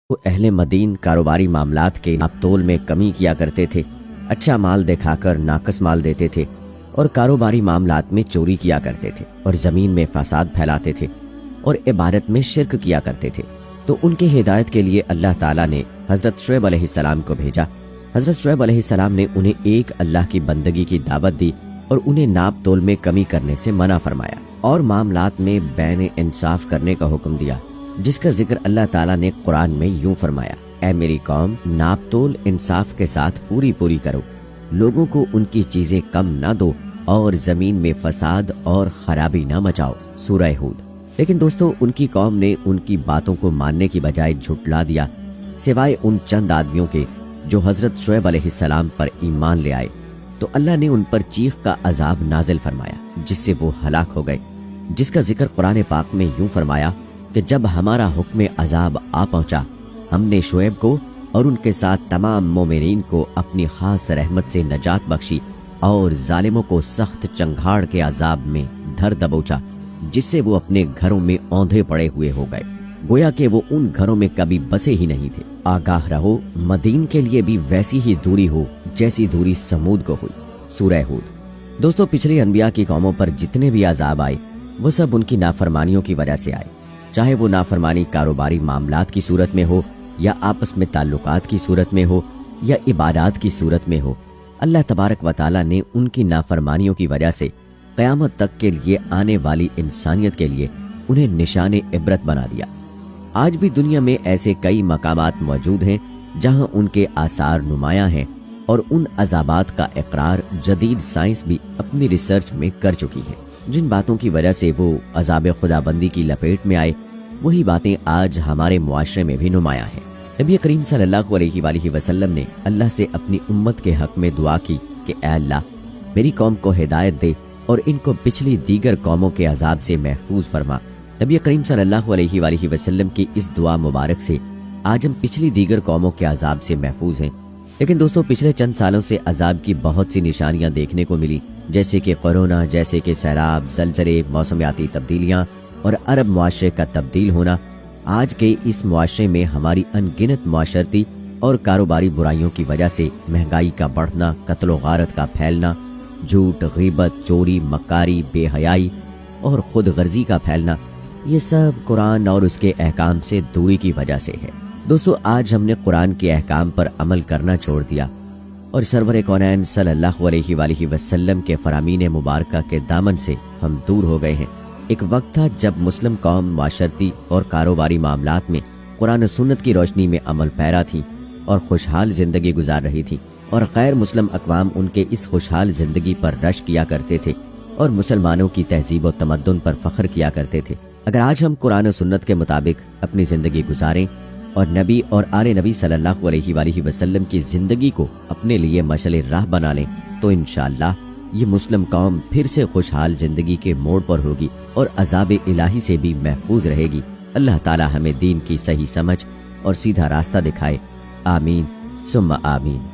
وہ اہل مدین کاروباری معاملات کے ناپ تول میں کمی کیا کرتے تھے، اچھا مال دکھا کر ناقص مال دیتے تھے اور کاروباری معاملات میں چوری کیا کرتے تھے اور زمین میں فساد پھیلاتے تھے اور عبادت میں شرک کیا کرتے تھے۔ تو ان کے ہدایت کے لیے اللہ تعالیٰ نے حضرت شعیب علیہ السلام کو بھیجا۔ حضرت شعیب علیہ السلام نے انہیں ایک اللہ کی بندگی کی دعوت دی اور انہیں ناپ تول میں کمی کرنے سے منع فرمایا اور معاملات میں بین انصاف کرنے کا حکم دیا، جس کا ذکر اللہ تعالیٰ نے قرآن میں یوں فرمایا: اے میری قوم، ناپ تول انصاف کے ساتھ پوری کرو، لوگوں کو ان کی چیزیں کم نہ دو اور زمین میں فساد اور خرابی نہ مچاؤ۔ سورہ ہود۔ لیکن دوستو، ان کی قوم نے ان کی باتوں کو ماننے کی بجائے جھٹلا دیا، سوائے ان چند آدمیوں کے جو حضرت شعیب علیہ السلام پر ایمان لے آئے۔ تو اللہ نے ان پر چیخ کا عذاب نازل فرمایا جس سے وہ ہلاک ہو گئے، جس کا ذکر قرآن پاک میں یوں فرمایا کہ جب ہمارا حکم عذاب آ پہنچا، ہم نے شعیب کو اور ان کے ساتھ تمام مومنین کو اپنی خاص رحمت سے نجات بخشی اور ظالموں کو سخت چنگھاڑ کے عذاب میں دھر دبوچا، جس سے وہ اپنے گھروں میں اوندھے پڑے ہوئے ہو گئے، گویا کہ وہ ان گھروں میں کبھی بسے ہی نہیں تھے۔ آگاہ رہو، مدین کے لیے بھی ویسی ہی دوری ہو جیسی دوری سمود کو ہوئی۔ سورہ ہود۔ دوستو، پچھلی انبیاء کی قوموں پر جتنے بھی عذاب آئے وہ سب ان کی نافرمانیوں کی وجہ سے آئے، چاہے وہ نافرمانی کاروباری معاملات کی صورت میں ہو یا آپس میں تعلقات کی صورت میں ہو یا عبادات کی صورت میں ہو۔ اللہ تبارک و تعالیٰ نے ان کی نافرمانیوں کی وجہ سے قیامت تک کے لیے آنے والی انسانیت کے لیے انہیں نشان عبرت بنا دیا۔ آج بھی دنیا میں ایسے کئی مقامات موجود ہیں جہاں ان کے آثار نمایاں ہیں اور ان عذابات کا اقرار جدید سائنس بھی اپنی ریسرچ میں کر چکی ہے۔ جن باتوں کی وجہ سے وہ عذاب خدابندی کی لپیٹ میں آئے، وہی باتیں آج ہمارے معاشرے میں بھی نمایاں ہیں۔ نبی کریم صلی اللہ علیہ وآلہ وسلم نے اللہ سے اپنی امت کے حق میں دعا کی کہ اے اللہ، میری قوم کو ہدایت دے اور ان کو پچھلی دیگر قوموں کے عذاب سے محفوظ فرما۔ نبی کریم صلی اللہ علیہ وآلہ وسلم کی اس دعا مبارک سے آج ہم پچھلی دیگر قوموں کے عذاب سے محفوظ ہیں۔ لیکن دوستو، پچھلے چند سالوں سے عذاب کی بہت سی نشانیاں دیکھنے کو ملی، جیسے کہ کورونا، جیسے کہ سیلاب، زلزلے، موسمیاتی تبدیلیاں اور عرب معاشرے کا تبدیل ہونا۔ آج کے اس معاشرے میں ہماری ان گنت معاشرتی اور کاروباری برائیوں کی وجہ سے مہنگائی کا بڑھنا، قتل و غارت کا پھیلنا، جھوٹ، غیبت، چوری، مکاری، بے حیائی اور خود غرضی کا پھیلنا، یہ سب قرآن اور اس کے احکام سے دوری کی وجہ سے ہے۔ دوستو، آج ہم نے قرآن کے احکام پر عمل کرنا چھوڑ دیا اور سرور کونین صلی اللہ علیہ وآلہ وسلم کے فرامین مبارکہ کے دامن سے ہم دور ہو گئے ہیں۔ ایک وقت تھا جب مسلم قوم معاشرتی اور کاروباری معاملات میں قرآن و سنت کی روشنی میں عمل پیرا تھی اور خوشحال زندگی گزار رہی تھی، اور غیر مسلم اقوام ان کے اس خوشحال زندگی پر رشک کیا کرتے تھے اور مسلمانوں کی تہذیب و تمدن پر فخر کیا کرتے تھے۔ اگر آج ہم قرآن و سنت کے مطابق اپنی زندگی گزاریں اور نبی اور آل نبی صلی اللہ علیہ وآلہ وسلم کی زندگی کو اپنے لیے مشعل راہ بنا لیں تو انشاءاللہ یہ مسلم قوم پھر سے خوشحال زندگی کے موڑ پر ہوگی اور عذاب الہی سے بھی محفوظ رہے گی۔ اللہ تعالی ہمیں دین کی صحیح سمجھ اور سیدھا راستہ دکھائے۔ آمین ثم آمین۔